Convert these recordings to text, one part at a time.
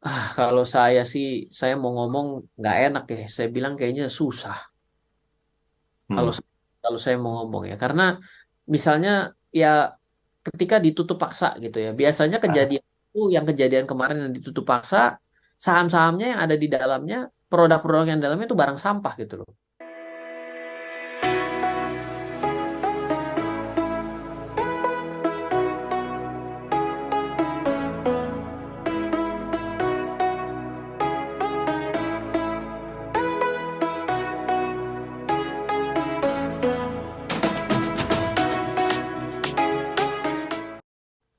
Kalau saya sih, saya mau ngomong nggak enak ya. Saya bilang kayaknya susah. Kalau Hmm. kalau saya mau ngomong ya, karena misalnya ya ketika ditutup paksa gitu ya. Biasanya Ah. kejadian itu yang kejadian kemarin yang ditutup paksa, saham-sahamnya yang ada di dalamnya, produk-produk yang dalamnya itu barang sampah gitu loh.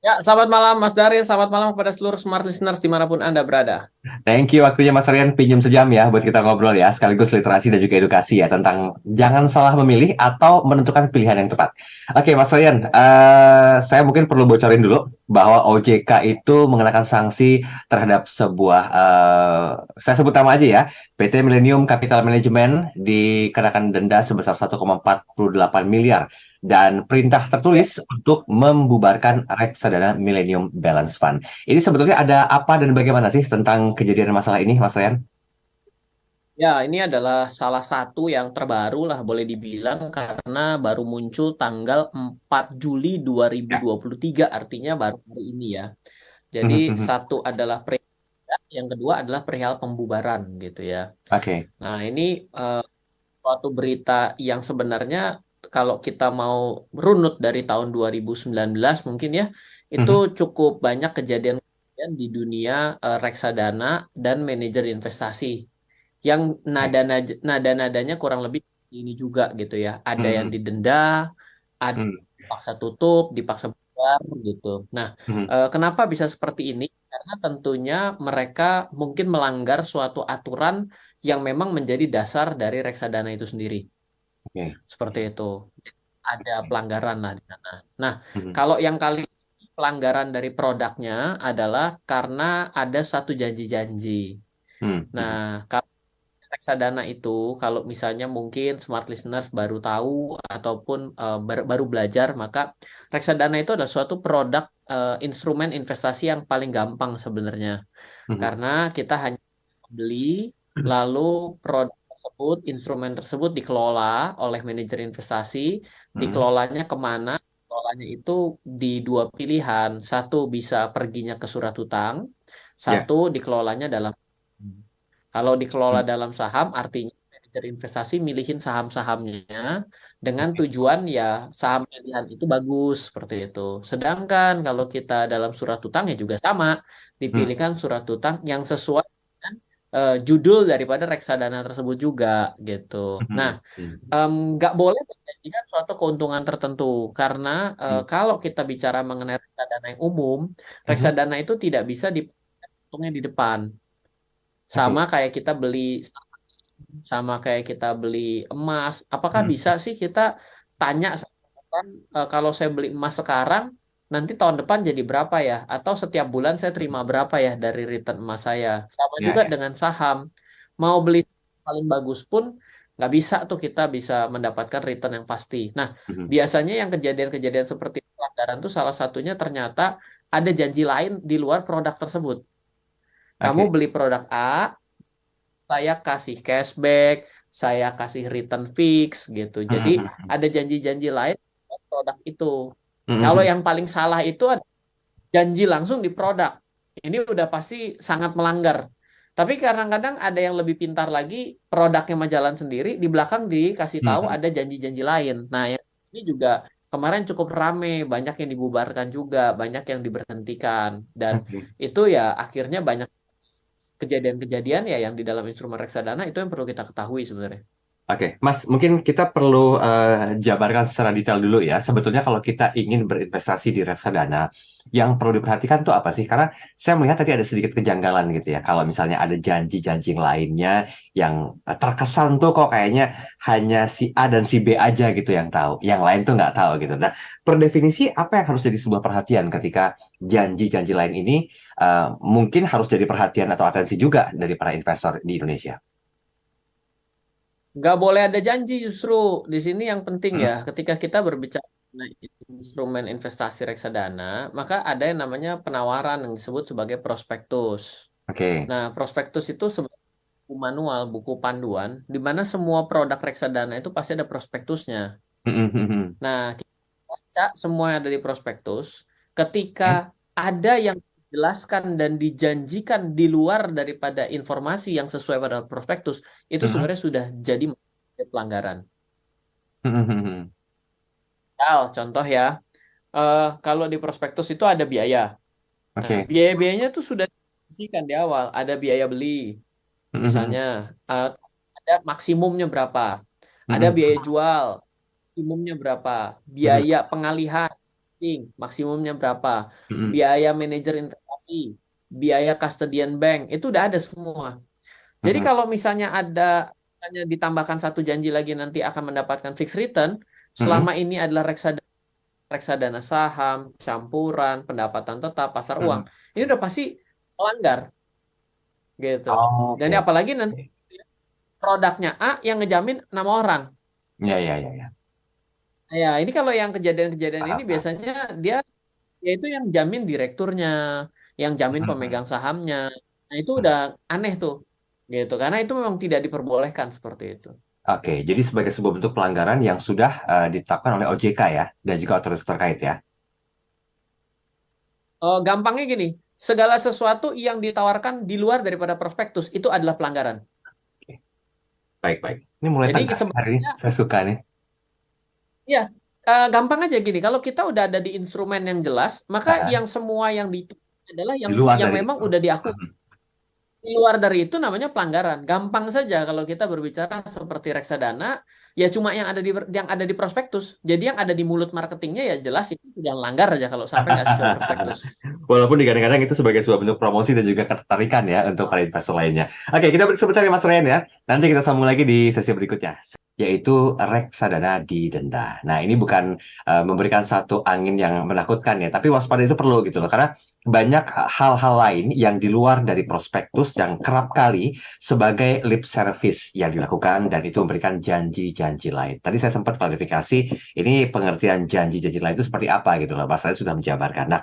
Ya, selamat malam Mas Daryl, selamat malam kepada seluruh smart listeners dimanapun Anda berada. Thank you waktunya Mas Rian pinjam sejam ya buat kita ngobrol ya, sekaligus literasi dan juga edukasi ya tentang jangan salah memilih atau menentukan pilihan yang tepat. Oke Mas Rian, saya mungkin perlu bocorin dulu bahwa OJK itu mengenakan sanksi terhadap sebuah, saya sebut nama aja ya, PT Millennium Capital Management dikenakan denda sebesar 1,48 miliar dan perintah tertulis untuk membubarkan reksadana Millennium Balance Fund. Ini sebetulnya ada apa dan bagaimana sih tentang kejadian masalah ini, Mas Rian? Ya, ini adalah salah satu yang terbaru lah boleh dibilang karena baru muncul tanggal 4 Juli Ya. 2023, artinya baru hari ini ya. Jadi Mhm, mhm. satu adalah perihal, yang kedua adalah perihal pembubaran gitu ya. Oke. Nah, ini eh, suatu berita yang sebenarnya kalau kita mau runut dari tahun 2019 mungkin ya, itu Mhm. cukup banyak kejadian di dunia reksadana dan manajer investasi yang Oke. nada-nadanya kurang lebih ini juga gitu ya. Ada yang Mhm. didenda, ada Mhm. yang dipaksa tutup, dipaksa bubar gitu. Nah, Mhm. kenapa bisa seperti ini? Karena tentunya mereka mungkin melanggar suatu aturan yang memang menjadi dasar dari reksadana itu sendiri. Oke. Seperti itu. Ada pelanggaran lah di sana. Nah, Mhm. kalau yang kali ini pelanggaran dari produknya adalah karena ada satu janji-janji. Mhm. Nah, Mhm. reksadana itu kalau misalnya mungkin smart listeners baru tahu ataupun baru belajar, maka reksadana itu adalah suatu produk instrumen investasi yang paling gampang sebenarnya Mhm. karena kita hanya beli lalu produk tersebut, instrumen tersebut dikelola oleh manajer investasi, Mhm. dikelolanya kemana? Kelolanya itu di dua pilihan, satu bisa perginya ke surat hutang, Ya. satu dikelolanya dalam. Kalau dikelola Mhm. dalam saham, artinya manajer investasi milihin saham-sahamnya dengan Oke. tujuan ya saham pilihan itu bagus seperti itu. Sedangkan kalau kita dalam surat utang ya juga sama, Mhm. dipilihkan surat utang yang sesuai dengan judul daripada reksadana tersebut juga gitu. Nah, Mhm. Mhm. nggak boleh menjanjikan suatu keuntungan tertentu karena Mhm. kalau kita bicara mengenai reksadana yang umum, Mhm. reksadana itu tidak bisa dipotongnya di depan. Oke. Sama kayak kita beli sama kayak kita beli emas. Apakah Mhm. bisa sih kita tanya sama orang, kalau saya beli emas sekarang, nanti tahun depan jadi berapa ya? Atau setiap bulan saya terima berapa ya dari return emas saya? Sama Ya, juga ya. dengan saham. Mau beli paling bagus pun nggak bisa tuh kita bisa mendapatkan return yang pasti. Nah, Mhm. biasanya yang kejadian-kejadian seperti pelanggaran tuh salah satunya ternyata ada janji lain di luar produk tersebut. Kamu Oke. beli produk A, saya kasih cashback, saya kasih return fix gitu. Jadi Mhm. Mhm. ada janji-janji lain buat produk itu. Kalau Mhm. yang paling salah itu ada janji langsung di produk. Ini udah pasti sangat melanggar. Tapi kadang-kadang ada yang lebih pintar lagi, produknya mah jalan sendiri, di belakang dikasih tahu Mhm. ada janji-janji lain. Nah, yang ini juga kemarin cukup rame, banyak yang dibubarkan juga, banyak yang diberhentikan. Dan Oke. itu ya akhirnya banyak kejadian-kejadian ya yang di dalam instrumen reksadana itu yang perlu kita ketahui sebenarnya. Oke, Mas, mungkin kita perlu jabarkan secara detail dulu ya. Sebetulnya kalau kita ingin berinvestasi di reksadana, yang perlu diperhatikan tuh apa sih? Karena saya melihat tadi ada sedikit kejanggalan gitu ya. Kalau misalnya ada janji-janji lainnya yang terkesan tuh kok kayaknya hanya si A dan si B aja gitu yang tahu, yang lain tuh nggak tahu gitu. Nah, per definisi apa yang harus jadi sebuah perhatian ketika janji-janji lain ini mungkin harus jadi perhatian atau atensi juga dari para investor di Indonesia? Nggak boleh ada janji justru di sini yang penting Hmm. ya ketika kita berbicara mengenai instrumen investasi reksadana maka ada yang namanya penawaran yang disebut sebagai prospektus. Oke. Nah, prospektus itu sebenarnya buku manual, buku panduan, di mana semua produk reksadana itu pasti ada prospektusnya. Mm, mm, mm. Nah, kita baca semua yang ada di prospektus. Ketika Oke. ada yang dijelaskan dan dijanjikan di luar daripada informasi yang sesuai pada prospektus, itu Mm, sebenarnya sudah jadi pelanggaran. mm, mm, mm, mm. Contoh ya, kalau di prospektus itu ada biaya. Nah, Oke. biaya-biayanya tuh sudah disikan di awal. Ada biaya beli, Mm, misalnya, mm, eh, ada maksimumnya berapa, mm, ada mm, biaya jual, maksimumnya berapa, mm, biaya pengalihan, maksimumnya berapa, mm, mm, biaya manajer investasi, biaya custodian bank, itu udah ada semua. Jadi mm, kalau misalnya ada misalnya ditambahkan satu janji lagi nanti akan mendapatkan fixed return, mm, selama mm, ini adalah reksadana saham, campuran, pendapatan tetap, pasar uang, mm. ini udah pasti melanggar gitu. Oh, Dan oke. apalagi nanti produknya A yang ngejamin 6 orang. Ya, ya, ya, ya. Ya, ini kalau yang kejadian-kejadian ini Paham, paham. biasanya dia yaitu yang jamin direkturnya, yang jamin Mm, mm. pemegang sahamnya. Nah, itu udah aneh tuh. Gitu. Karena itu memang tidak diperbolehkan seperti itu. Oke, jadi sebagai sebuah bentuk pelanggaran yang sudah ditetapkan oleh OJK ya, dan juga otoritas terkait ya. Gampangnya gini, segala sesuatu yang ditawarkan di luar daripada prospektus itu adalah pelanggaran. Oke, baik, baik. Ini mulai Jadi tegas hari ini, sebenarnya saya suka nih. ya, gampang aja gini. Kalau kita udah ada di instrumen yang jelas, maka Ah, yang semua yang adalah di yang luar yang dari memang itu. udah diakui. Mhm. Di luar dari itu namanya pelanggaran. Gampang saja kalau kita berbicara seperti reksadana, ya cuma yang ada di prospektus. Jadi yang ada di mulut marketingnya ya jelas itu sudah langgar aja kalau sampai nggak sesuai prospektus. Walaupun kadang-kadang itu sebagai sebuah bentuk promosi dan juga ketertarikan ya untuk para investor lainnya. Oke, kita break sebentar ya Mas Ryan ya. Nanti kita sambung lagi di sesi berikutnya, yaitu reksadana didenda. Nah, ini bukan memberikan satu angin yang menakutkan ya, tapi waspada itu perlu gitu loh. Karena banyak hal-hal lain yang di luar dari prospektus yang kerap kali sebagai lip service yang dilakukan dan itu memberikan janji-janji lain. Tadi saya sempat klarifikasi, ini pengertian janji-janji lain itu seperti apa gitu loh. Mas Ryan sudah menjabarkan. Nah,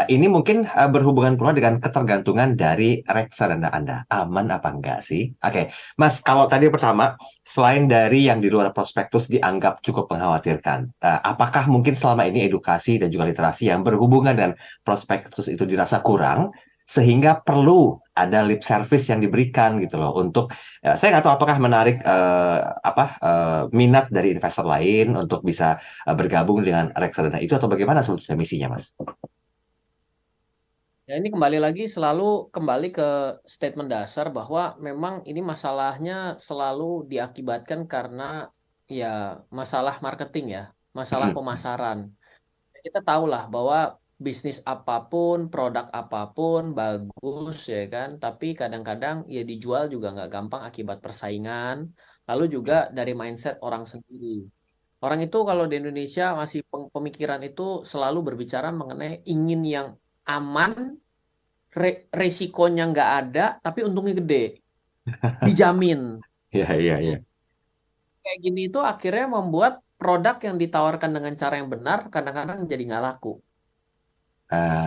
ini mungkin berhubungan pula dengan ketergantungan dari reksadana Anda. Aman apa enggak sih? Oke, Mas, kalau tadi pertama, selain dari yang di luar prospektus dianggap cukup mengkhawatirkan, apakah mungkin selama ini edukasi dan juga literasi yang berhubungan dengan prospektus itu dirasa kurang, sehingga perlu ada lip service yang diberikan gitu loh untuk saya nggak tahu apakah menarik minat dari investor lain untuk bisa bergabung dengan reksadana itu atau bagaimana sebetulnya misinya, Mas? Ya ini kembali lagi selalu kembali ke statement dasar bahwa memang ini masalahnya selalu diakibatkan karena ya masalah marketing ya, masalah Mm-mm. pemasaran. Kita tahu lah bahwa bisnis apapun, produk apapun bagus ya kan, tapi kadang-kadang ya dijual juga nggak gampang akibat persaingan, lalu juga dari mindset orang sendiri. Orang itu kalau di Indonesia masih pemikiran itu selalu berbicara mengenai ingin yang aman, resikonya nggak ada, tapi untungnya gede, dijamin. Iya, iya, iya. Kayak gini itu akhirnya membuat produk yang ditawarkan dengan cara yang benar kadang-kadang jadi nggak laku.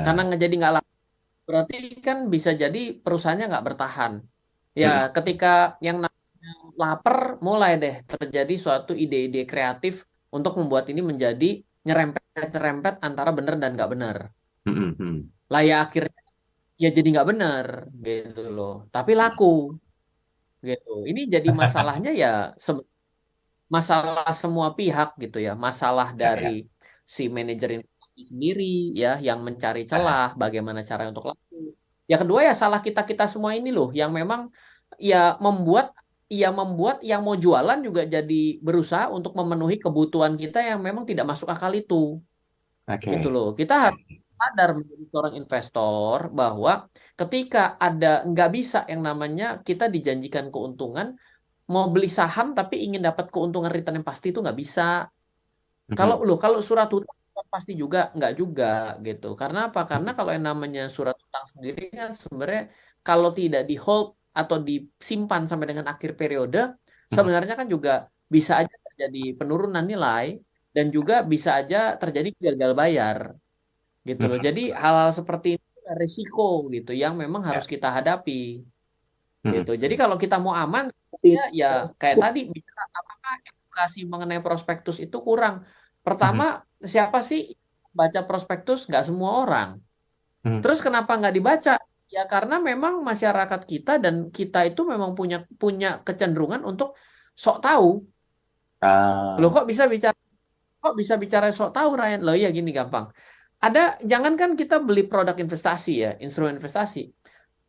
Karena Ah, nggak jadi nggak laku, berarti kan bisa jadi perusahaannya nggak bertahan. Ya, mm-mm, ketika yang namanya lapar, mulai deh terjadi suatu ide-ide kreatif untuk membuat ini menjadi nyerempet-nyerempet antara benar dan nggak benar. mm-mm, mm. Lah ya akhirnya ya jadi nggak benar gitu loh. Tapi laku gitu. Ini jadi masalahnya ya masalah semua pihak gitu ya. Masalah Ya, dari ya. si manajer investasi sendiri ya yang mencari Ah, celah bagaimana cara untuk laku. Ya kedua ya salah kita-kita semua ini loh yang memang ya membuat yang mau jualan juga jadi berusaha untuk memenuhi kebutuhan kita yang memang tidak masuk akal itu. Gitu oke. loh. Kita harus sadar menjadi seorang investor bahwa ketika ada nggak bisa yang namanya kita dijanjikan keuntungan, mau beli saham tapi ingin dapat keuntungan return yang pasti itu nggak bisa. Mhm, Kalau surat hutang kan pasti juga nggak juga gitu. Karena apa? Karena kalau yang namanya surat hutang sendiri kan sebenarnya kalau tidak di hold atau disimpan sampai dengan akhir periode, mhm, sebenarnya kan juga bisa aja terjadi penurunan nilai dan juga bisa aja terjadi gagal bayar gitu loh. mhm. Jadi hal-hal seperti ini risiko gitu yang memang Ya. harus kita hadapi gitu. Jadi Mhm. kalau kita mau aman, sepertinya ya kayak tadi bicara apakah edukasi mengenai prospektus itu kurang. Pertama, Mhm. siapa sih baca prospektus? Nggak semua orang. Mhm. Terus kenapa nggak dibaca? Ya karena memang masyarakat kita dan kita itu memang punya punya kecenderungan untuk sok tahu. Loh Ah. kok bisa bicara sok tahu Ryan? Loh ya gini gampang. Ada jangankan kita beli produk investasi ya, instrumen investasi.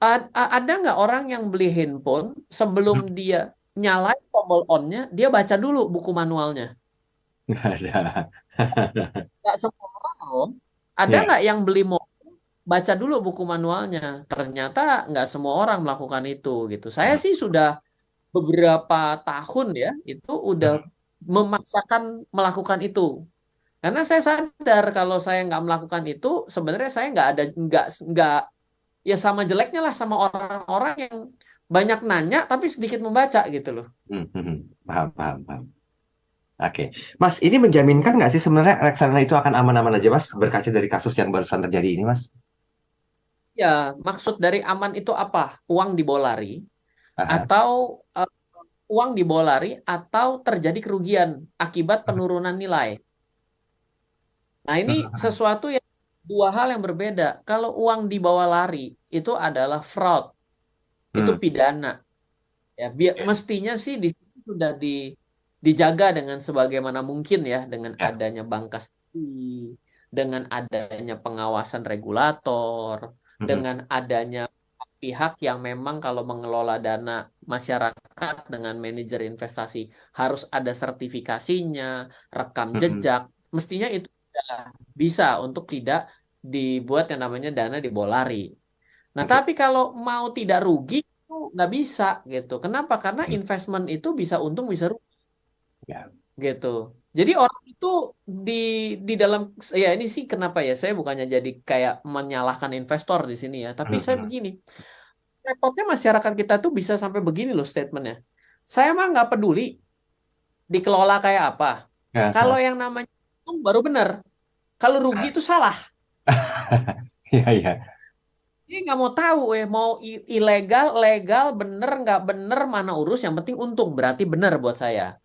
Ada nggak orang yang beli handphone sebelum Mhm. dia nyalain tombol on-nya, dia baca dulu buku manualnya. Nggak ada. Nggak semua orang loh. Ada Ya. nggak yang beli mobil, baca dulu buku manualnya. Ternyata nggak semua orang melakukan itu gitu. Saya Mhm. sih sudah beberapa tahun ya, itu udah Mhm. memaksakan melakukan itu. Karena saya sadar kalau saya nggak melakukan itu, sebenarnya saya nggak ya sama jeleknya lah sama orang-orang yang banyak nanya tapi sedikit membaca gitu loh. Mhm. Mhm. Paham, paham, paham. Oke, Mas, ini menjaminkan nggak sih sebenarnya reksadana itu akan aman-aman aja, Mas, berkaca dari kasus yang barusan terjadi ini, Mas? Ya, maksud dari aman itu apa? Uang dibolari Aha. atau eh, uang dibolari atau terjadi kerugian akibat penurunan nilai. Nah, ini Mhm. sesuatu yang dua hal yang berbeda. Kalau uang dibawa lari itu adalah fraud, itu Hmm. pidana. Ya, mestinya sih di situ sudah dijaga dengan sebagaimana mungkin ya, dengan Ya. adanya bank kastri, dengan adanya pengawasan regulator, Mhm. dengan adanya pihak yang memang kalau mengelola dana masyarakat dengan manajer investasi harus ada sertifikasinya, rekam Mhm. jejak, mestinya itu sudah bisa untuk tidak dibuat yang namanya dana dibolari. Nah, Oke. tapi kalau mau tidak rugi itu nggak bisa gitu. Kenapa? Karena Hmm. investment itu bisa untung bisa rugi Ya. gitu. Jadi orang itu di di dalam ya ini sih kenapa ya saya bukannya jadi kayak menyalahkan investor di sini ya, tapi saya Mhm. begini. Repotnya masyarakat kita tuh bisa sampai begini loh statementnya. Saya mah nggak peduli dikelola kayak apa. Ya. Kalau yang namanya untung baru benar. Kalau rugi Ya. itu salah. Iya, iya. Dia nggak mau tahu ya mau ilegal, legal, bener nggak bener mana urus. Yang penting untung berarti bener buat saya.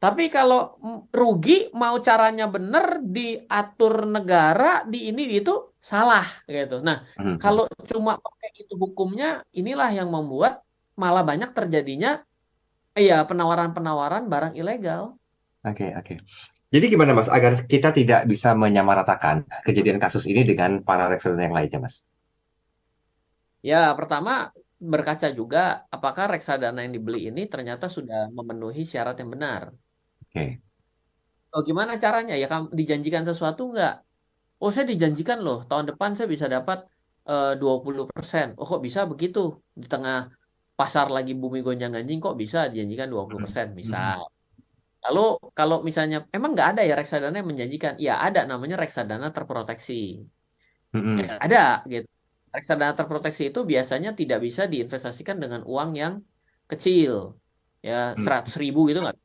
Tapi kalau rugi mau caranya bener diatur negara di ini itu salah gitu. Nah Mhm. kalau cuma pakai itu hukumnya inilah yang membuat malah banyak terjadinya iya penawaran-penawaran barang ilegal. Oke, oke. Jadi gimana, Mas, agar kita tidak bisa menyamaratakan kejadian kasus ini dengan para reksadana yang lainnya, Mas? Ya pertama berkaca juga apakah reksadana yang dibeli ini ternyata sudah memenuhi syarat yang benar. Oke. Oh, gimana caranya? Ya, kamu dijanjikan sesuatu nggak? Oh, saya dijanjikan loh, tahun depan saya bisa dapat 20%. Oh, kok bisa begitu? Di tengah pasar lagi bumi gonjang-ganjing, kok bisa dijanjikan 20%? Bisa. Mhm. Lalu, kalau misalnya, emang nggak ada ya reksadana yang menjanjikan? Ya, ada, namanya reksadana terproteksi. Ya, Mhm. ada, gitu. Reksadana terproteksi itu biasanya tidak bisa diinvestasikan dengan uang yang kecil. Ya, Mhm. 100.000 gitu nggak.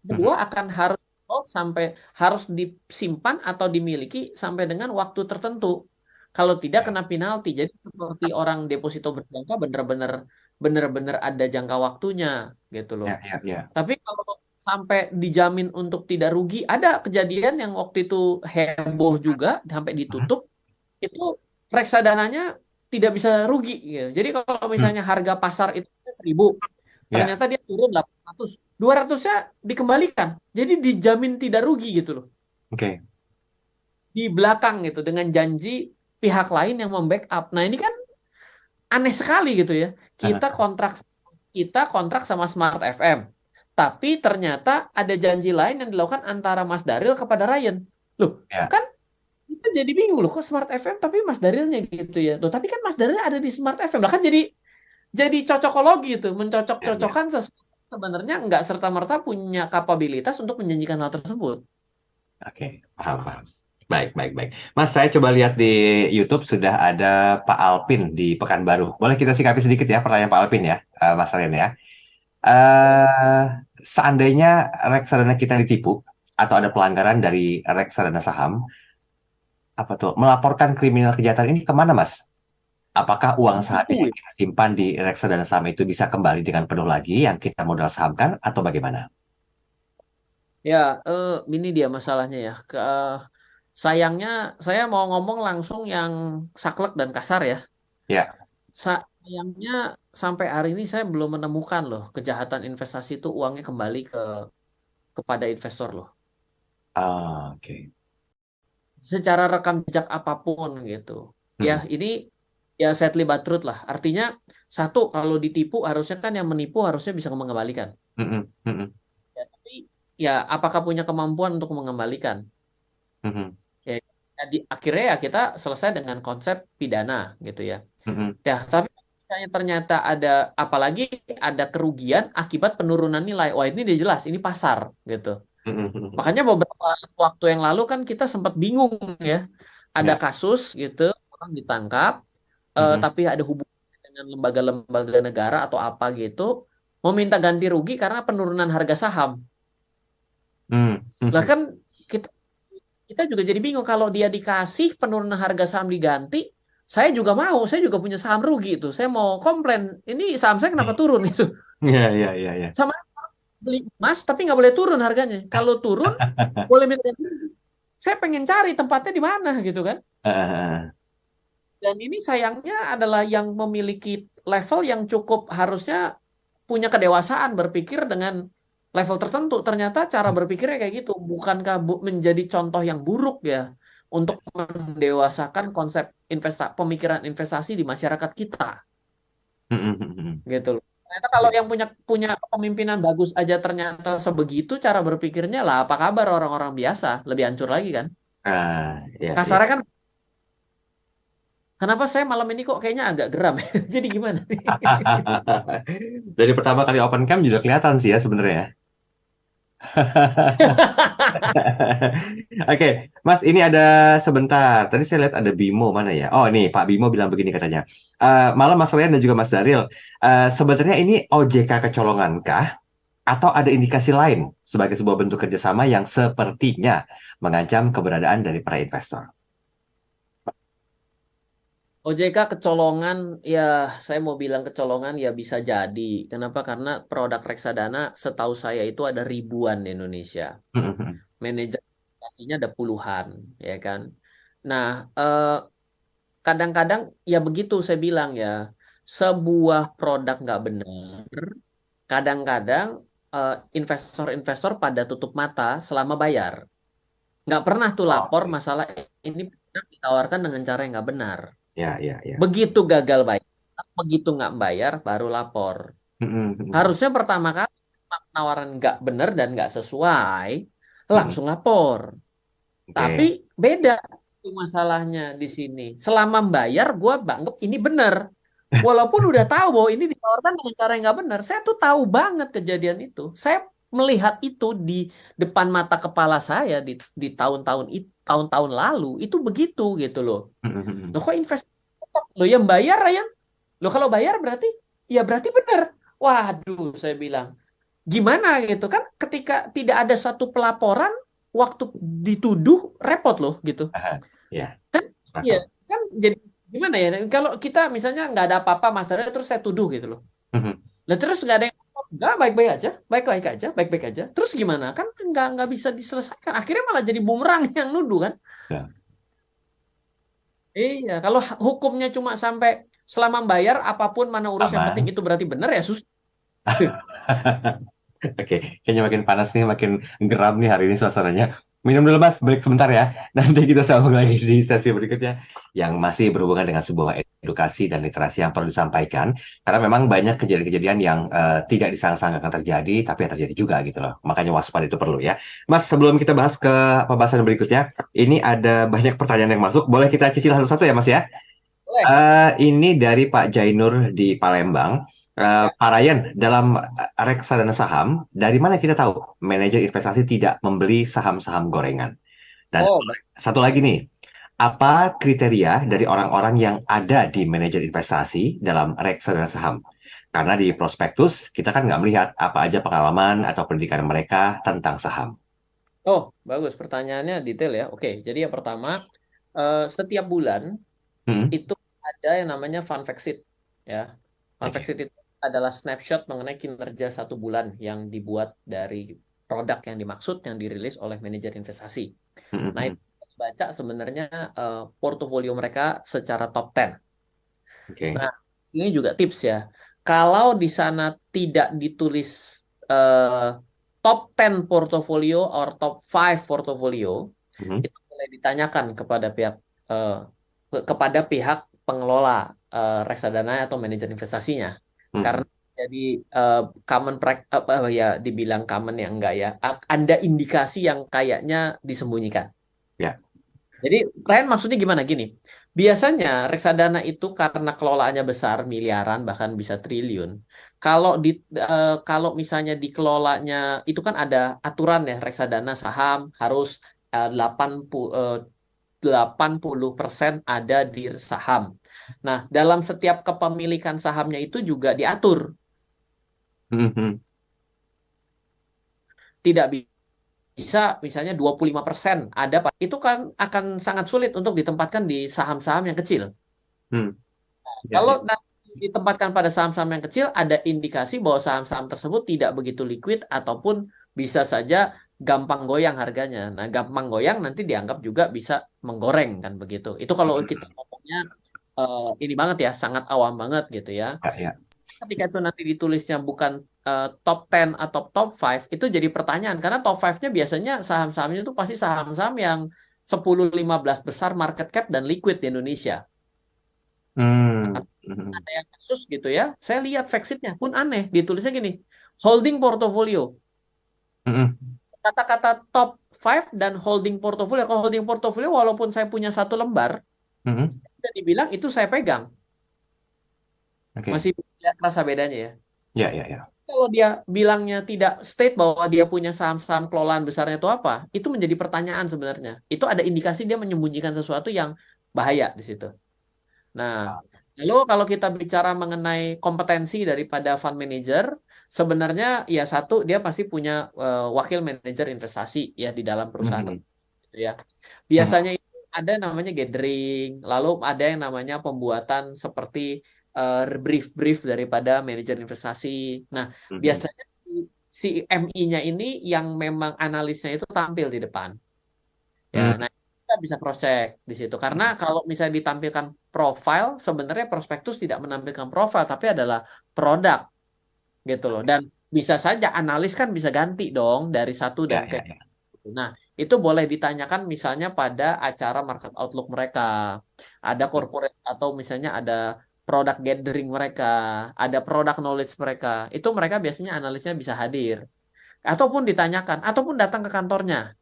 Kedua Mhm. akan harus sampai harus disimpan atau dimiliki sampai dengan waktu tertentu. Kalau tidak Ya, kena penalti. Jadi seperti orang deposito berjangka benar-benar ada jangka waktunya gitu loh. ya, ya, ya. Tapi kalau sampai dijamin untuk tidak rugi, ada kejadian yang waktu itu heboh juga sampai Mhm. ditutup itu reksadananya tidak bisa rugi gitu. Jadi kalau Hmm. misalnya harga pasar itu 1.000, Ya, ternyata dia turun 800, 200-nya dikembalikan. Jadi dijamin tidak rugi gitu loh. oke. Di belakang gitu dengan janji pihak lain yang membackup. Nah, ini kan aneh sekali gitu ya. Kita Aha. kontrak kita kontrak sama Smart FM. Tapi ternyata ada janji lain yang dilakukan antara Mas Daril kepada Ryan. Loh, Ya, kan kita jadi bingung loh kok Smart FM tapi Mas Darilnya gitu ya. Loh, tapi kan Mas Daril ada di Smart FM. Lah kan jadi cocokologi itu, ya, ya. mencocok-cocokkan sesuatu sebenarnya nggak serta-merta punya kapabilitas untuk menjanjikan hal tersebut. Oke, paham, paham. Baik, baik, baik. Mas, saya coba lihat di YouTube sudah ada Pak Alpin di Pekanbaru. Boleh kita sikapi sedikit ya pertanyaan Pak Alpin ya, Mas Rian ya. Boleh. eh Seandainya reksadana kita ditipu atau ada pelanggaran dari reksadana saham, apa tuh melaporkan kriminal kejahatan ini kemana, Mas? Apakah uang saham Tipu yang ya. kita simpan di reksadana saham itu bisa kembali dengan penuh lagi yang kita modal sahamkan atau bagaimana? Ya, ini dia masalahnya ya. Sayangnya saya mau ngomong langsung yang saklek dan kasar ya. Ya, Sayangnya sampai hari ini saya belum menemukan loh kejahatan investasi itu uangnya kembali kepada investor loh. oke. Secara rekam jejak apapun gitu. Ya, Mm-mm, ini ya sadly but truth lah. Artinya satu, kalau ditipu harusnya kan yang menipu harusnya bisa mengembalikan. mm-mm, mm-mm, Ya, tapi ya apakah punya kemampuan untuk mengembalikan? mm-mm, Ya, akhirnya ya kita selesai dengan konsep pidana gitu ya. mm-mm, Ya, tapi misalnya ternyata ada apalagi ada kerugian akibat penurunan nilai. Wah, ini dia jelas, ini pasar gitu. mm-mm, mm-mm. Makanya beberapa waktu yang lalu kan kita sempat bingung ya. Ada Ya, kasus gitu, orang ditangkap, mm-mm, tapi ada hubungan dengan lembaga-lembaga negara atau apa gitu, mau minta ganti rugi karena penurunan harga saham. Lah mm-mm. kan kita kita juga jadi bingung kalau dia dikasih penurunan harga saham diganti, saya juga mau, saya juga punya saham rugi itu. Saya mau komplain, ini saham saya kenapa turun itu? Ya, ya, ya, ya. Sama beli emas tapi nggak boleh turun harganya. Kalau turun boleh minta ganti. Saya pengen cari tempatnya di mana gitu kan. Ah, Dan ini sayangnya adalah yang memiliki level yang cukup harusnya punya kedewasaan berpikir dengan level tertentu. Ternyata cara berpikirnya kayak gitu. Bukankah menjadi contoh yang buruk ya untuk mendewasakan konsep pemikiran investasi di masyarakat kita mm-mm, mm-mm. gitu loh. Ternyata kalau yang punya punya kepemimpinan bagus aja ternyata sebegitu cara berpikirnya lah apa kabar orang-orang biasa lebih hancur lagi kan. Ya, ya. Kasarnya kan kenapa saya malam ini kok kayaknya agak geram ya? Jadi gimana nih? Dari pertama kali open cam juga kelihatan sih ya sebenarnya. Oke, Mas, ini ada sebentar. Tadi saya lihat ada Bimo mana ya? Oh, nih Pak Bimo bilang begini katanya. Malam Mas Rian dan juga Mas Daril, sebenarnya ini OJK kecolongan kah? Atau ada indikasi lain sebagai sebuah bentuk kerjasama yang sepertinya mengancam keberadaan dari para investor? OJK kecolongan, ya saya mau bilang kecolongan ya bisa jadi. Kenapa? Karena produk reksadana setahu saya itu ada ribuan di Indonesia. Manajer investasinya ada puluhan, ya kan. Nah, kadang-kadang ya begitu saya bilang ya, sebuah produk nggak benar, kadang-kadang investor-investor pada tutup mata selama bayar. Nggak pernah tuh lapor Oke. masalah ini produk ditawarkan dengan cara yang nggak benar. Ya, ya, ya. Begitu gagal bayar, begitu nggak bayar, baru lapor. Harusnya pertama kali penawaran nggak benar dan nggak sesuai, langsung lapor. Tapi Oke. beda itu masalahnya di sini. Selama bayar, gue banget ini benar. Walaupun udah tahu bahwa ini ditawarkan dengan cara yang nggak benar, saya tuh tahu banget kejadian itu. Saya melihat itu di depan mata kepala saya di tahun-tahun lalu itu begitu gitu loh. Loh kok investasi lo yang bayar ya? Loh kalau bayar berarti ya berarti benar. Waduh, saya bilang gimana gitu kan ketika tidak ada satu pelaporan waktu dituduh repot loh gitu. Ya, Kan iya sepakat. kan jadi gimana ya kalau kita misalnya nggak ada apa-apa Mas Dara terus saya tuduh gitu loh. Lah terus nggak ada yang nggak baik-baik aja, baik-baik aja, baik-baik aja. Terus gimana? Kan nggak bisa diselesaikan. Akhirnya malah jadi bumerang yang nuduh kan. Ya. Iya, kalau hukumnya cuma sampai selama bayar apapun mana urus yang penting Aman. itu berarti benar ya susah. Oke, kayaknya makin panas nih, makin geram nih hari ini suasananya. Minum dulu Mas, break sebentar ya. Nanti kita sambung lagi di sesi berikutnya yang masih berhubungan dengan sebuah edukasi dan literasi yang perlu disampaikan. Karena memang banyak kejadian-kejadian yang tidak disangka-sangka akan terjadi, tapi yang terjadi juga gitu loh. Makanya waspada itu perlu ya. Mas, sebelum kita bahas ke pembahasan berikutnya, ini ada banyak pertanyaan yang masuk. Boleh kita cicil satu-satu ya Mas ya? Boleh. Ini dari Pak Jainur di Palembang. Ya. Pak Ryan, dalam reksadana saham, dari mana kita tahu manajer investasi tidak membeli saham-saham gorengan? Dan Oh, satu lagi nih, apa kriteria dari orang-orang yang ada di manajer investasi dalam reksadana saham? Karena di prospektus kita kan nggak melihat apa aja pengalaman atau pendidikan mereka tentang saham. oh, bagus. Pertanyaannya detail ya. Oke, jadi yang pertama, setiap bulan Hmm, itu ada yang namanya fun fact sheet ya. Fun fact Oke. sheet itu adalah snapshot mengenai kinerja 1 bulan yang dibuat dari produk yang dimaksud yang dirilis oleh manajer investasi. Nah, Mhm. itu baca sebenarnya portofolio mereka secara top 10. Oke. Nah, ini juga tips ya. Kalau di sana tidak ditulis eh, top 10 portofolio or top 5 portofolio, Mhm. itu boleh ditanyakan kepada eh, kepada pihak pengelola reksadana atau manajer investasinya. Karena Mhm. jadi eh, common ya dibilang common ya enggak ya. Ada indikasi yang kayaknya disembunyikan. Ya. Jadi Ryan maksudnya gimana gini? Biasanya reksadana itu karena kelolaannya besar, miliaran bahkan bisa triliun. Kalau misalnya dikelolanya itu kan ada aturan ya reksadana saham harus 80% ada di saham. Nah, dalam setiap kepemilikan sahamnya itu juga diatur. Mhm. Tidak bisa misalnya 25% ada Pak. Itu kan akan sangat sulit untuk ditempatkan di saham-saham yang kecil. Mhm. Ya, Kalau ya. nanti ditempatkan pada saham-saham yang kecil, ada indikasi bahwa saham-saham tersebut tidak begitu liquid ataupun bisa saja gampang goyang harganya. Nah, gampang goyang nanti dianggap juga bisa menggoreng kan begitu. Itu kalau kita Mhm. ngomongnya ini banget ya, sangat awam banget gitu ya. Ya, ya. Ketika itu nanti ditulisnya bukan top 10 atau top 5, itu jadi pertanyaan karena top 5-nya biasanya saham-sahamnya itu pasti saham-saham yang 10-15 besar market cap dan liquid di Indonesia. Hmm. Mhm. Ada yang kasus gitu ya. Saya lihat fact sheet-nya pun aneh. Ditulisnya gini, holding portfolio. Mhm. Kata-kata top 5 dan holding portfolio. Kalau holding portfolio walaupun saya punya 1 lembar, Mhm. bisa dibilang itu saya pegang. Oke. Masih kerasa bedanya ya. Ya, ya, ya. Kalau dia bilangnya tidak state bahwa dia punya saham-saham kelolaan besarnya itu apa, itu menjadi pertanyaan sebenarnya. Itu ada indikasi dia menyembunyikan sesuatu yang bahaya di situ. Nah, lalu kalau kita bicara mengenai kompetensi daripada fund manager, sebenarnya ya satu dia pasti punya wakil manajer investasi ya di dalam perusahaan Mhm. tersebut ya. Mhm. Biasanya itu ada namanya gathering, lalu ada yang namanya pembuatan seperti brief-brief daripada manajer investasi. Nah, Mhm. biasanya si MI-nya ini yang memang analisnya itu tampil di depan. Ya, Mhm. nah kita bisa cross check di situ. Karena kalau misalnya ditampilkan profile, sebenarnya prospektus tidak menampilkan profile, tapi adalah produk gitu loh. Dan bisa saja analis kan bisa ganti dong dari satu dan Ya, ke. ya, ya. Nah, itu boleh ditanyakan misalnya pada acara market outlook mereka, ada corporate atau misalnya ada product gathering mereka, ada product knowledge mereka. Itu mereka biasanya analisnya bisa hadir. Ataupun ditanyakan, ataupun datang ke kantornya.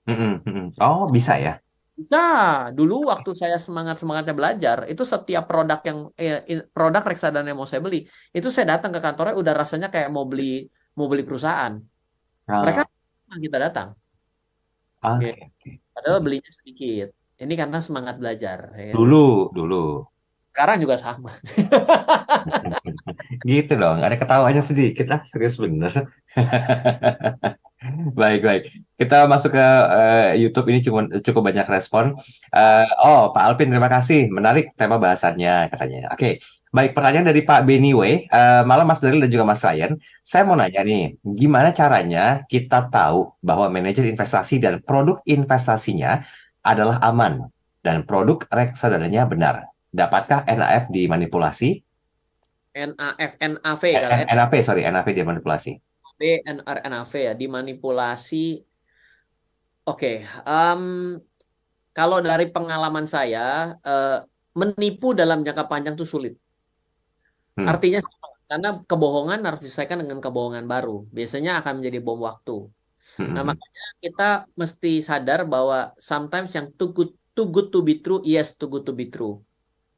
Mhm. Mhm. Oh, bisa ya? Nah, dulu waktu saya semangat-semangatnya belajar, itu setiap produk yang produk reksadana yang mau saya beli, itu saya datang ke kantornya udah rasanya kayak mau beli perusahaan. Mereka Ah, kita datang, gitu. oke, oke. Padahal belinya sedikit. Ini karena semangat belajar, ya kan? Dulu, dulu. Sekarang juga sama. Gitu dong, ada ketawanya sedikit lah, serius bener. Baik, baik. Kita masuk ke YouTube ini cuma cukup banyak respon. Oh, Pak Alvin, terima kasih. Menarik tema bahasannya katanya. Oke, baik. Pertanyaan dari Pak Benny W. Malam Mas Daril dan juga Mas Ryan. Saya mau nanya nih, gimana caranya kita tahu bahwa manajer investasi dan produk investasinya adalah aman dan produk reksadananya benar? Dapatkah NAF dimanipulasi? NAF, NAV kalau NAV, sorry, NAV dimanipulasi. NAV, NRNAV ya, dimanipulasi. Oke, em, kalau dari pengalaman saya, eh, menipu dalam jangka panjang itu sulit. Hmm. Artinya karena kebohongan harus diselesaikan dengan kebohongan baru. Biasanya akan menjadi bom waktu. Hmm. Nah, Hmm. makanya kita mesti sadar bahwa sometimes yang too good to be true, yes, too good to be true.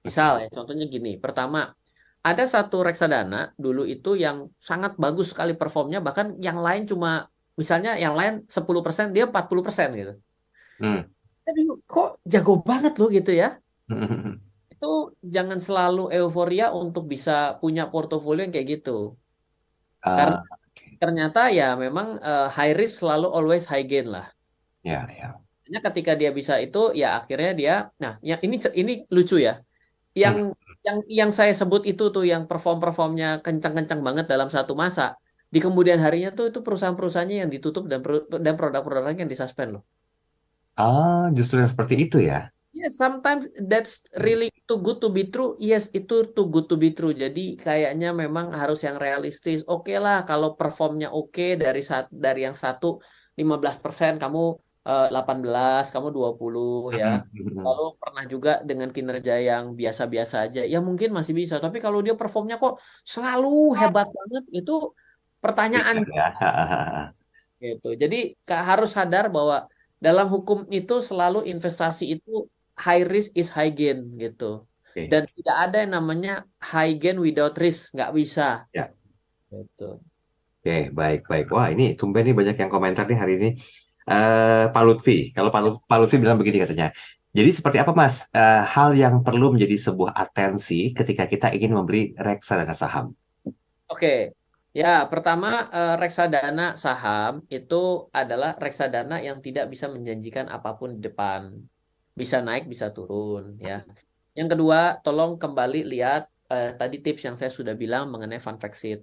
Misal Oke. ya, contohnya gini. Pertama, ada satu reksadana dulu itu yang sangat bagus sekali performnya, bahkan yang lain cuma, misalnya yang lain 10%, dia 40% gitu. Hmm. Tapi kok jago banget loh gitu ya. Hmm. Hmm. Hmm. Itu jangan selalu euforia untuk bisa punya portofolio yang kayak gitu. Karena Ah, ternyata ya memang high risk selalu always high gain lah. ya, ya. Hanya ketika dia bisa itu ya akhirnya dia, nah ya ini lucu ya. yang Hmm. yang saya sebut itu tuh yang performnya kencang-kencang banget dalam satu masa. Di kemudian harinya tuh itu perusahaan-perusahaannya yang ditutup dan produk-produknya yang disuspend loh. Ah, justru yang seperti itu ya. Yes, sometimes that's really too good to be true. Yes, itu too good to be true. Jadi kayaknya memang harus yang realistis. Oke lah, kalau performnya oke dari yang satu 15%, kamu 18, kamu 20 ya. Mhm, mhm. Lalu pernah juga dengan kinerja yang biasa-biasa aja. Ya mungkin masih bisa. Tapi kalau dia performnya kok selalu hebat banget, itu pertanyaan. Beda ya. Hahaha. Gitu. Jadi harus sadar bahwa dalam hukum itu selalu investasi itu high risk is high gain gitu. Oke. Dan tidak ada yang namanya high gain without risk, nggak bisa. Ya. Gitu. Oke, baik, baik. Wah, ini tumben nih banyak yang komentar nih hari ini. Pak Lutfi, kalau Pak Lutfi bilang begini katanya. Jadi seperti apa Mas, hal yang perlu menjadi sebuah atensi ketika kita ingin membeli reksadana saham? Oke. Ya, pertama reksadana saham itu adalah reksadana yang tidak bisa menjanjikan apapun di depan. Bisa naik, bisa turun ya. Yang kedua, tolong kembali lihat tadi tips yang saya sudah bilang mengenai fund fact sheet.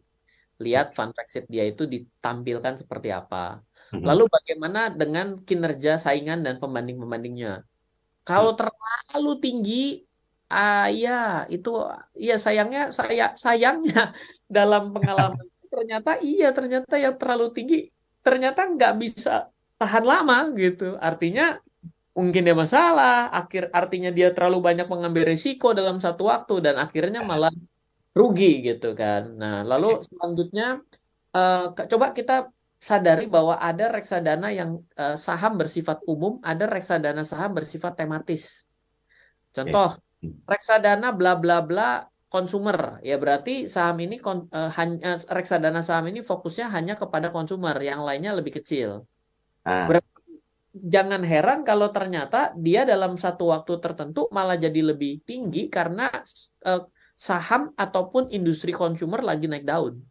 Lihat fund fact sheet dia itu ditampilkan seperti apa. Mhm. Lalu bagaimana dengan kinerja saingan dan pembanding-pembandingnya. Kalau terlalu tinggi, ya itu ya sayangnya dalam pengalaman ternyata yang terlalu tinggi ternyata nggak bisa tahan lama gitu. Artinya mungkin dia masalah, artinya dia terlalu banyak mengambil risiko dalam satu waktu dan akhirnya malah rugi gitu kan. Nah, lalu selanjutnya coba kita sadari bahwa ada reksadana yang saham bersifat umum, ada reksadana saham bersifat tematis. Oke. Contoh, reksadana bla bla bla konsumer. Ya berarti saham ini reksadana saham ini fokusnya hanya kepada konsumer, yang lainnya lebih kecil. Ah, Berarti jangan heran kalau ternyata dia dalam satu waktu tertentu malah jadi lebih tinggi karena eh, saham ataupun industri konsumer lagi naik daun.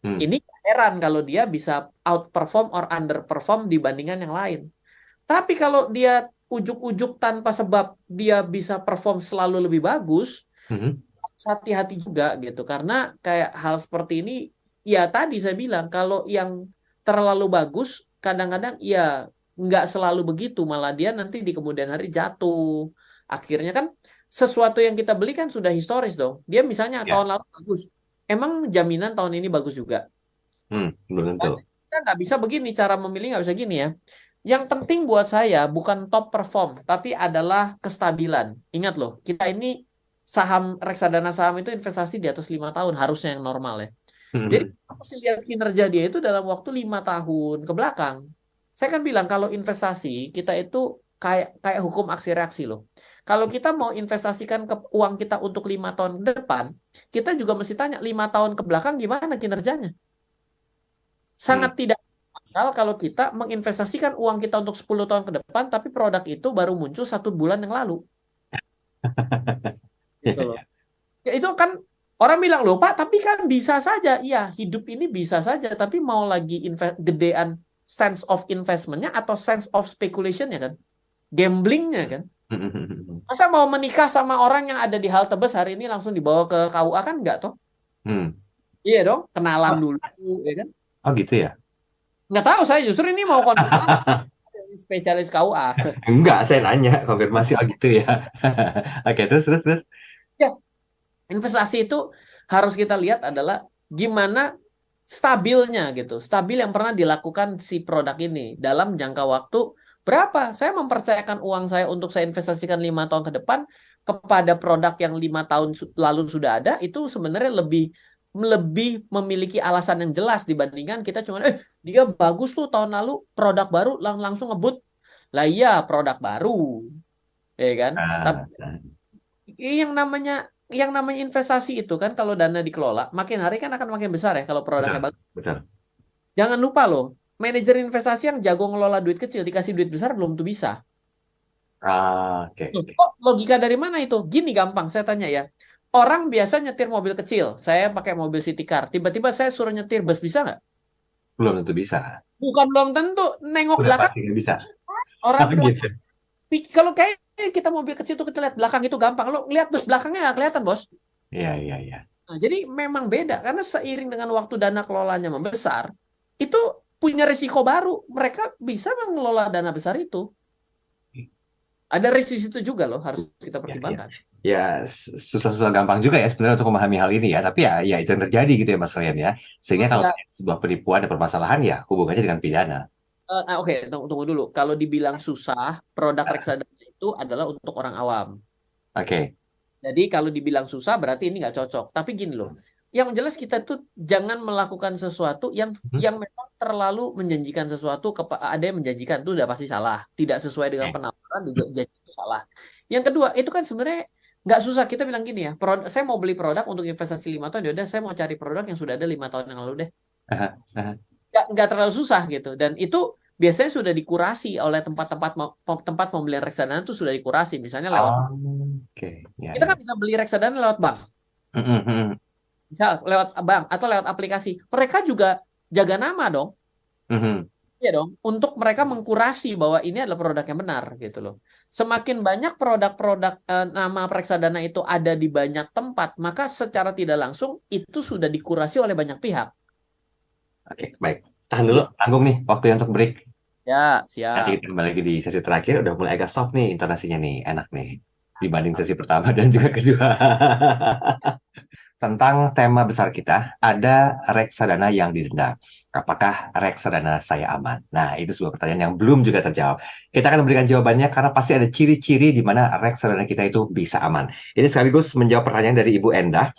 hmm. Ini heran kalau dia bisa outperform or underperform dibandingkan yang lain. Tapi kalau dia ujuk-ujuk tanpa sebab dia bisa perform selalu lebih bagus, Mhm. hati-hati juga gitu. Karena kayak hal seperti ini, ya tadi saya bilang kalau yang terlalu bagus, kadang-kadang ya nggak selalu begitu, malah dia nanti di kemudian hari jatuh. Akhirnya kan sesuatu yang kita beli kan sudah historis dong. Dia misalnya Ya, tahun lalu bagus, emang jaminan tahun ini bagus juga. belum tentu. Kan kita nggak bisa begini, cara memilih nggak bisa gini ya. Yang penting buat saya bukan top perform, tapi adalah kestabilan. Ingat loh, kita ini reksadana saham itu investasi di atas 5 tahun harusnya yang normal ya. Jadi Mhm. kita mesti lihat kinerja dia itu dalam waktu 5 tahun ke belakang. Saya kan bilang kalau investasi kita itu kayak kayak hukum aksi reaksi loh. Kalau kita mau investasikan ke uang kita untuk 5 tahun ke depan, kita juga mesti tanya 5 tahun ke belakang gimana kinerjanya. Hmm. Sangat tidak akal kalau kita menginvestasikan uang kita untuk 10 tahun ke depan, tapi produk itu baru muncul 1 bulan yang lalu. Gitu loh. Ya, itu kan orang bilang loh Pak, tapi kan bisa saja. Iya, hidup ini bisa saja. Tapi mau lagi gedean sense of investmentnya atau sense of speculation-nya kan? Gamblingnya kan? Masa mau menikah sama orang yang ada di halte bus hari ini langsung dibawa ke KUA kan enggak toh? Hmm. Iya dong, kenalan Oh, dulu, ya kan? oh gitu ya? Nggak tahu saya justru ini mau konfirmasi dari spesialis KUA. Enggak, saya nanya konfirmasi. Oh gitu ya. Oke, terus terus terus. Ya, investasi itu harus kita lihat adalah gimana stabilnya gitu. Stabil yang pernah dilakukan si produk ini dalam jangka waktu berapa? Saya mempercayakan uang saya untuk saya investasikan 5 tahun ke depan kepada produk yang 5 tahun lalu sudah ada itu sebenarnya lebih lebih memiliki alasan yang jelas dibandingkan kita cuma dia bagus tuh tahun lalu produk baru langsung ngebut. Lah iya produk baru, ya kan? Tapi Ah, yang namanya yang namanya investasi itu kan kalau dana dikelola makin hari kan akan makin besar ya kalau produknya betul, bagus. betul. Jangan lupa loh, manajer investasi yang jago ngelola duit kecil dikasih duit besar belum tuh bisa. Ah, oke, Loh, oke. kok logika dari mana itu? Gini gampang saya tanya ya. Orang biasa nyetir mobil kecil, saya pakai mobil city car. Tiba-tiba saya suruh nyetir bus bisa nggak? Belum tentu bisa. Bukan belum tentu. Nengok Udah belakang pasti nggak bisa. orang Oh belakang. gitu. Kalau kayak kita mobil kecil tuh kita lihat belakang itu gampang. Lo lihat bus belakangnya nggak kelihatan, bos. Iya, iya, iya. Nah, jadi memang beda karena seiring dengan waktu dana kelolanya membesar, itu punya risiko baru. Mereka bisa mengelola dana besar itu. Ada risiko itu juga loh harus kita Ya, ya. pertimbangkan. Ya, susah-susah gampang juga ya sebenarnya untuk memahami hal ini ya. Tapi ya, ya itu yang terjadi gitu ya Mas Ryan ya. Sehingga kalau Ya, terjadi sebuah penipuan dan permasalahan ya hubungannya dengan pidana. oke, tunggu dulu. Kalau dibilang susah, produk reksadana itu adalah untuk orang awam. Oke. Jadi kalau dibilang susah berarti ini nggak cocok. Tapi gini loh, yang jelas kita tuh jangan melakukan sesuatu yang Mhm. memang terlalu menjanjikan sesuatu. Ada yang menjanjikan itu udah pasti salah. Tidak sesuai dengan Oke. penawaran juga jadi itu salah. Yang kedua itu kan sebenarnya nggak susah. Kita bilang gini ya, saya mau beli produk untuk investasi 5 tahun. Ya udah, saya mau cari produk yang sudah ada 5 tahun yang lalu deh. Aha, aha. Nggak terlalu susah gitu. Dan itu biasanya sudah dikurasi oleh tempat pembelian reksadana itu sudah dikurasi. Misalnya lewat, Oh, oke. Ya, kita ya. kan bisa beli reksadana lewat bank. Mhm, mhm, Misal lewat bank atau lewat aplikasi, mereka juga jaga nama dong, mhm. ya dong, untuk mereka mengkurasi bahwa ini adalah produk yang benar gitu loh. Semakin banyak produk-produk nama reksadana itu ada di banyak tempat, maka secara tidak langsung itu sudah dikurasi oleh banyak pihak. Oke, baik. Tahan dulu, Gitu. tanggung nih waktunya untuk break. Ya, Nanti siap. kita kembali lagi di sesi terakhir, udah mulai agak soft nih intonasinya nih, enak nih. Dibanding sesi pertama dan juga kedua. Tentang tema besar kita, ada reksadana yang didenda. Apakah reksadana saya aman? Nah, itu sebuah pertanyaan yang belum juga terjawab. Kita akan memberikan jawabannya karena pasti ada ciri-ciri di mana reksadana kita itu bisa aman. Ini sekaligus menjawab pertanyaan dari Ibu Endah.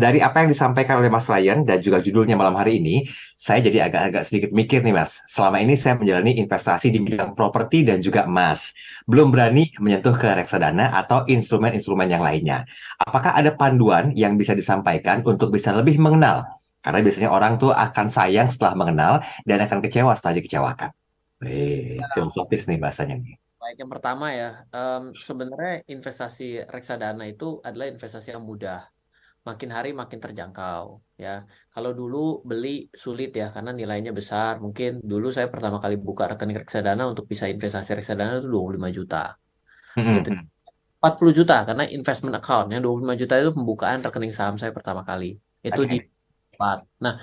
Dari apa yang disampaikan oleh Mas Ryan dan juga judulnya malam hari ini, saya jadi agak-agak sedikit mikir nih, Mas. Selama ini saya menjalani investasi di bidang properti dan juga emas. Belum berani menyentuh ke reksadana atau instrumen-instrumen yang lainnya. Apakah ada panduan yang bisa disampaikan untuk bisa lebih mengenal? Karena biasanya orang tuh akan sayang setelah mengenal dan akan kecewa setelah dikecewakan. Filosofis nih bahasanya nih. Baik, yang pertama ya, sebenarnya investasi reksadana itu adalah investasi yang mudah. Makin hari makin terjangkau ya. Kalau dulu beli sulit ya karena nilainya besar. Mungkin dulu saya pertama kali buka rekening reksadana untuk bisa investasi reksadana itu 25 juta. Gitu. Mhm. 40 juta karena investment account yang 25 juta itu pembukaan rekening saham saya pertama kali. Itu di Oke. tempat. Nah,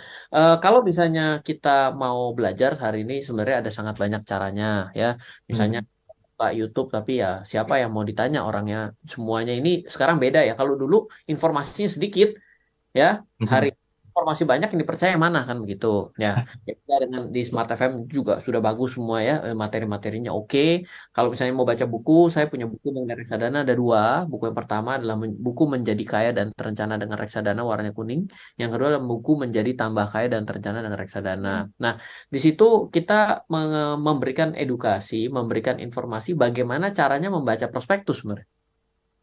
kalau misalnya kita mau belajar hari ini sebenarnya ada sangat banyak caranya ya. Misalnya Mhm. Pak YouTube tapi ya siapa yang mau ditanya orangnya semuanya ini sekarang beda ya. Kalau dulu informasinya sedikit ya hari Mhm. informasi banyak yang dipercaya yang mana kan begitu ya. Ya, kita dengan di Smart FM juga sudah bagus semua ya, materi-materinya oke. Kalau misalnya mau baca buku, saya punya buku mengenai reksadana ada dua. Buku yang pertama adalah buku Menjadi Kaya dan Terencana dengan Reksadana warnanya kuning. Yang kedua adalah buku Menjadi Tambah Kaya dan Terencana dengan Reksadana. Nah, di situ kita memberikan edukasi, memberikan informasi bagaimana caranya membaca prospektus sebenarnya.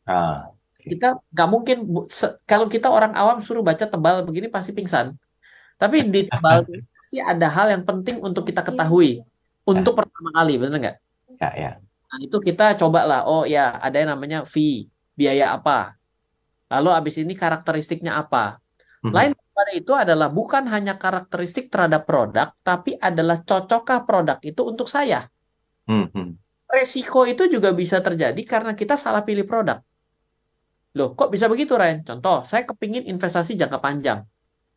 Ah, oke. Kita nggak mungkin kalau kita orang awam suruh baca tebal begini pasti pingsan. Tapi di tebal ini pasti ada hal yang penting untuk kita ketahui Ya, untuk pertama kali, benar nggak? ya, ya. Nah, itu kita coba lah. Oh ya, ada yang namanya fee, biaya apa. Lalu abis ini karakteristiknya apa. Lain Mhm. daripada itu adalah bukan hanya karakteristik terhadap produk, tapi adalah cocokkah produk itu untuk saya. Mhm. Resiko itu juga bisa terjadi karena kita salah pilih produk. Loh, kok bisa begitu, Ryan? Contoh, saya kepingin investasi jangka panjang.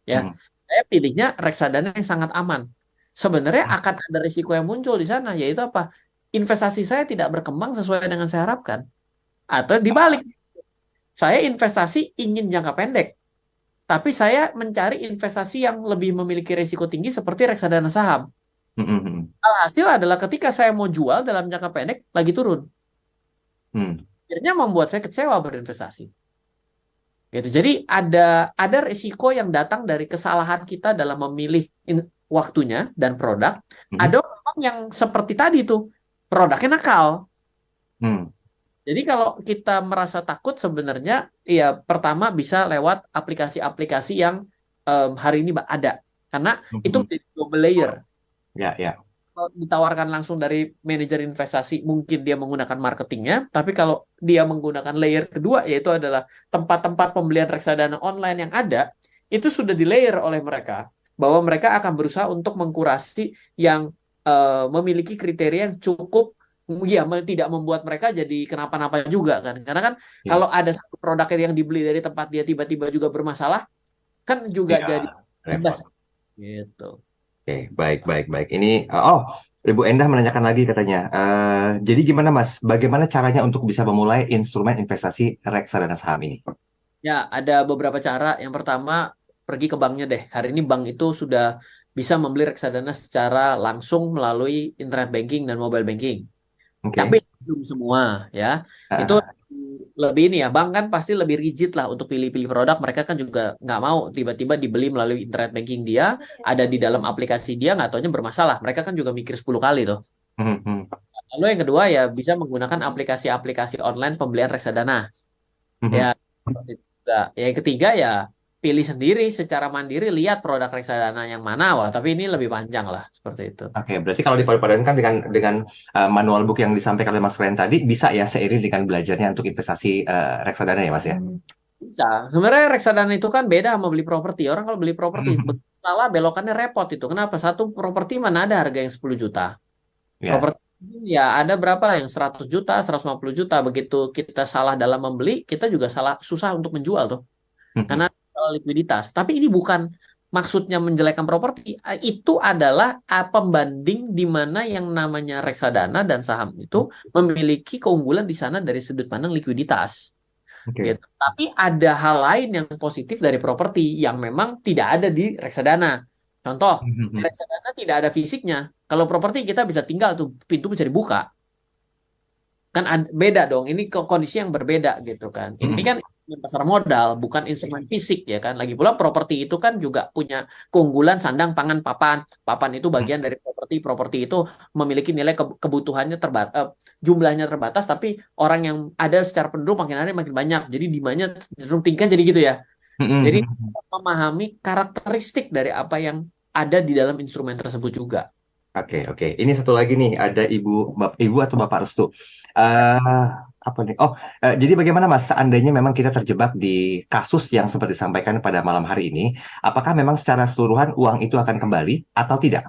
Ya, Mhm. saya pilihnya reksadana yang sangat aman. Sebenarnya akan ada risiko yang muncul di sana, yaitu apa? Investasi saya tidak berkembang sesuai dengan saya harapkan. Atau dibalik, saya investasi ingin jangka pendek, tapi saya mencari investasi yang lebih memiliki risiko tinggi seperti reksadana saham. Mhm. Alhasil adalah ketika saya mau jual dalam jangka pendek, lagi turun. Mhm. Akhirnya membuat saya kecewa berinvestasi. Gitu. Jadi ada risiko yang datang dari kesalahan kita dalam memilih waktunya dan produk. Ada Mhm. orang yang seperti tadi tuh produknya nakal. Mhm. Jadi kalau kita merasa takut sebenarnya ya pertama bisa lewat aplikasi-aplikasi yang hari ini ada. Karena itu Mhm. menjadi double layer. Ya, ya. Kalau ditawarkan langsung dari manajer investasi, mungkin dia menggunakan marketingnya, tapi kalau dia menggunakan layer kedua, yaitu adalah tempat-tempat pembelian reksadana online yang ada, itu sudah di layer oleh mereka, bahwa mereka akan berusaha untuk mengkurasi yang memiliki kriteria yang cukup ya tidak membuat mereka jadi kenapa-napa juga kan. Karena kan Iya, kalau ada satu produk yang dibeli dari tempat dia tiba-tiba juga bermasalah, kan juga iya, jadi imbas repot. gitu. Oke, baik, baik, baik. Ini, oh, Ibu Endah menanyakan lagi katanya. Jadi gimana Mas? Bagaimana caranya untuk bisa memulai instrumen investasi reksadana saham ini? Ya, ada beberapa cara. Yang pertama, pergi ke banknya deh. Hari ini bank itu sudah bisa membeli reksadana secara langsung melalui internet banking dan mobile banking. Tapi Oke. belum semua ya. Itu Ah, lebih ini ya, bank kan pasti lebih rigid lah untuk pilih-pilih produk. Mereka kan juga nggak mau tiba-tiba dibeli melalui internet banking dia, ada di dalam aplikasi dia, nggak taunya bermasalah. Mereka kan juga mikir 10 kali tuh. hmm, hmm, Lalu yang kedua ya bisa menggunakan aplikasi-aplikasi online pembelian reksadana. Ya, hmm. seperti itu juga. Ya, yang ketiga ya pilih sendiri secara mandiri, lihat produk reksadana yang mana. Wah, tapi ini lebih panjang lah seperti itu. Oke, berarti kalau dipadupadankan dengan manual book yang disampaikan oleh Mas Ren tadi, bisa ya seiring dengan belajarnya untuk investasi reksadana ya Mas ya? Bisa. Sebenarnya reksadana itu kan beda sama beli properti. Orang kalau beli properti Hmm, salah belokannya repot itu. Kenapa? Satu properti mana ada harga yang 10 juta. ya. Properti ya ada berapa yang 100 juta, 150 juta. Begitu kita salah dalam membeli, kita juga salah susah untuk menjual tuh. Karena Hmm, likuiditas. Tapi ini bukan maksudnya menjelekkan properti. Itu adalah pembanding di mana yang namanya reksadana dan saham itu hmm. memiliki keunggulan di sana dari sudut pandang likuiditas. Oke. Gitu. Tapi ada hal lain yang positif dari properti yang memang tidak ada di reksadana. Contoh, di Hmm, reksadana tidak ada fisiknya. Kalau properti kita bisa tinggal tuh pintu bisa dibuka. Kan beda dong. Ini kondisi yang berbeda gitu kan. Ini hmm. kan pasar modal, bukan instrumen fisik ya kan. Lagi pula properti itu kan juga punya keunggulan sandang, pangan, papan. Papan itu bagian dari properti. Properti itu memiliki nilai kebutuhannya terbatas, jumlahnya terbatas, tapi orang yang ada secara penduduk makin hari makin banyak. Jadi demandnya cenderung tinggi kan jadi gitu ya. Hmm, Jadi hmm. memahami karakteristik dari apa yang ada di dalam instrumen tersebut juga. Oke, oke. Ini satu lagi nih, ada ibu atau bapak Restu. eh apa nih? Oh, jadi bagaimana Mas? Seandainya memang kita terjebak di kasus yang seperti disampaikan pada malam hari ini, apakah memang secara keseluruhan uang itu akan kembali atau tidak?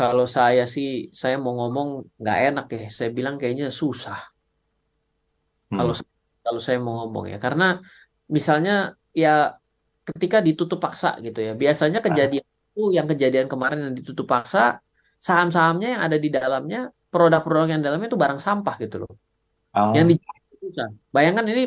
Kalau saya sih, saya mau ngomong nggak enak ya. Saya bilang kayaknya susah. Hmm. Kalau kalau saya mau ngomong ya, karena misalnya ya ketika ditutup paksa gitu ya. Biasanya Ah, kejadian itu yang kejadian kemarin yang ditutup paksa, saham-sahamnya yang ada di dalamnya, produk-produk yang dalamnya itu barang sampah gitu loh. Yang oh, dijual itu susah. Bayangkan ini,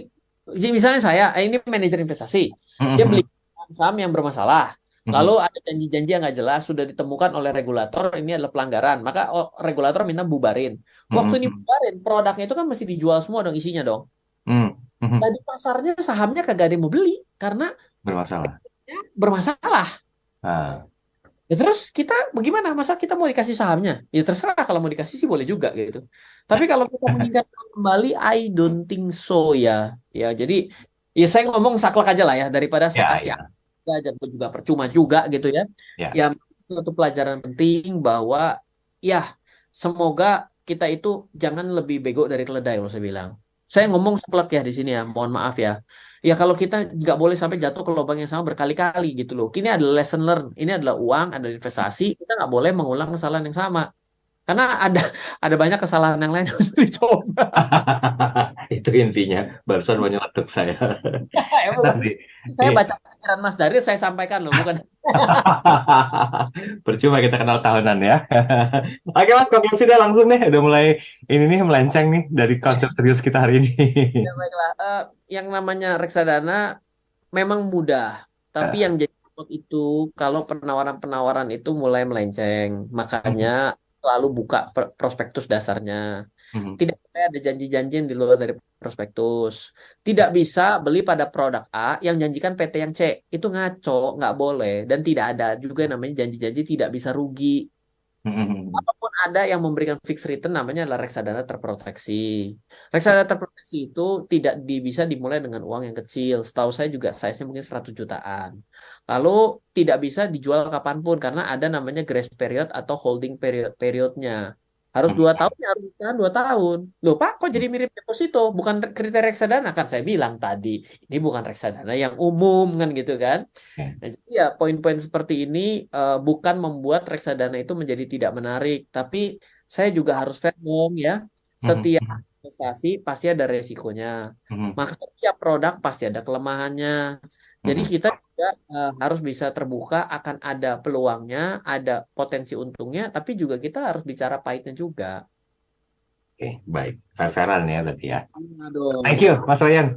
misalnya saya, ini manajer investasi, hmm, dia beli hmm, saham yang bermasalah. Lalu hmm, ada janji-janji yang nggak jelas, sudah ditemukan oleh regulator, ini adalah pelanggaran. Maka regulator minta bubarin. Waktu hmm, ini hmm, bubarin, produknya itu kan mesti dijual semua dong isinya dong. hmm, hmm. Tadi pasarnya sahamnya kagak ada yang mau beli karena Bermasalah. ya, bermasalah. Ah. Ya terus kita bagaimana? Masa kita mau dikasih sahamnya? Ya terserah kalau mau dikasih sih boleh juga gitu. Tapi kalau kita mengingat kembali, I don't think so ya. Ya jadi ya saya ngomong saklek aja lah ya daripada saya Ya, kasih ya, aja juga percuma juga gitu ya. ya. Ya satu pelajaran penting bahwa ya semoga kita itu jangan lebih bego dari keledai kalau saya bilang. Saya ngomong saklek ya di sini ya, mohon maaf ya. Ya kalau kita nggak boleh sampai jatuh ke lubang yang sama berkali-kali gitu loh. Ini adalah lesson learn. Ini adalah uang, ada investasi. Kita nggak boleh mengulang kesalahan yang sama. Karena ada banyak kesalahan yang lain yang harus dicoba. Itu intinya. Barusan menyeletuk saya. Ya, Enak bukan. nih. Saya Iya. baca pikiran Mas Daryl, saya sampaikan loh, bukan. Percuma kita kenal tahunan ya. Oke Mas, konklusi deh langsung nih. Udah mulai ini nih melenceng nih dari konsep serius kita hari ini. Ya, baiklah. Yang namanya reksadana memang mudah, tapi yang jadi repot itu kalau penawaran-penawaran itu mulai melenceng. Makanya selalu buka prospektus dasarnya. Tidak boleh ada janji-janji yang di luar dari prospektus. Tidak bisa beli pada produk A yang janjikan PT yang C. Itu ngaco, nggak boleh. Dan tidak ada juga yang namanya janji-janji tidak bisa rugi. Walaupun ada yang memberikan fixed return namanya adalah reksadana terproteksi. Reksadana terproteksi itu tidak bisa dimulai dengan uang yang kecil. Setahu saya juga size-nya mungkin 100 jutaan. Lalu tidak bisa dijual kapanpun karena ada namanya grace period atau holding periodnya. Harus Hmm. 2 tahun, ya harus ditahan 2 tahun. Loh Pak, kok jadi mirip deposito? Bukan kriteria reksadana kan? Saya bilang tadi, ini bukan reksadana yang umum kan gitu kan. Oke. Nah, jadi ya poin-poin seperti ini bukan membuat reksadana itu menjadi tidak menarik, tapi saya juga harus fair dong ya. Mhm. Setiap investasi pasti ada resikonya. Mhm. Maka setiap produk pasti ada kelemahannya. Jadi Mhm. kita juga harus bisa terbuka akan ada peluangnya, ada potensi untungnya, tapi juga kita harus bicara pahitnya juga. Oke, baik. Fair-fairan ya berarti ya. Iya Thank dong. you, Mas Ryan.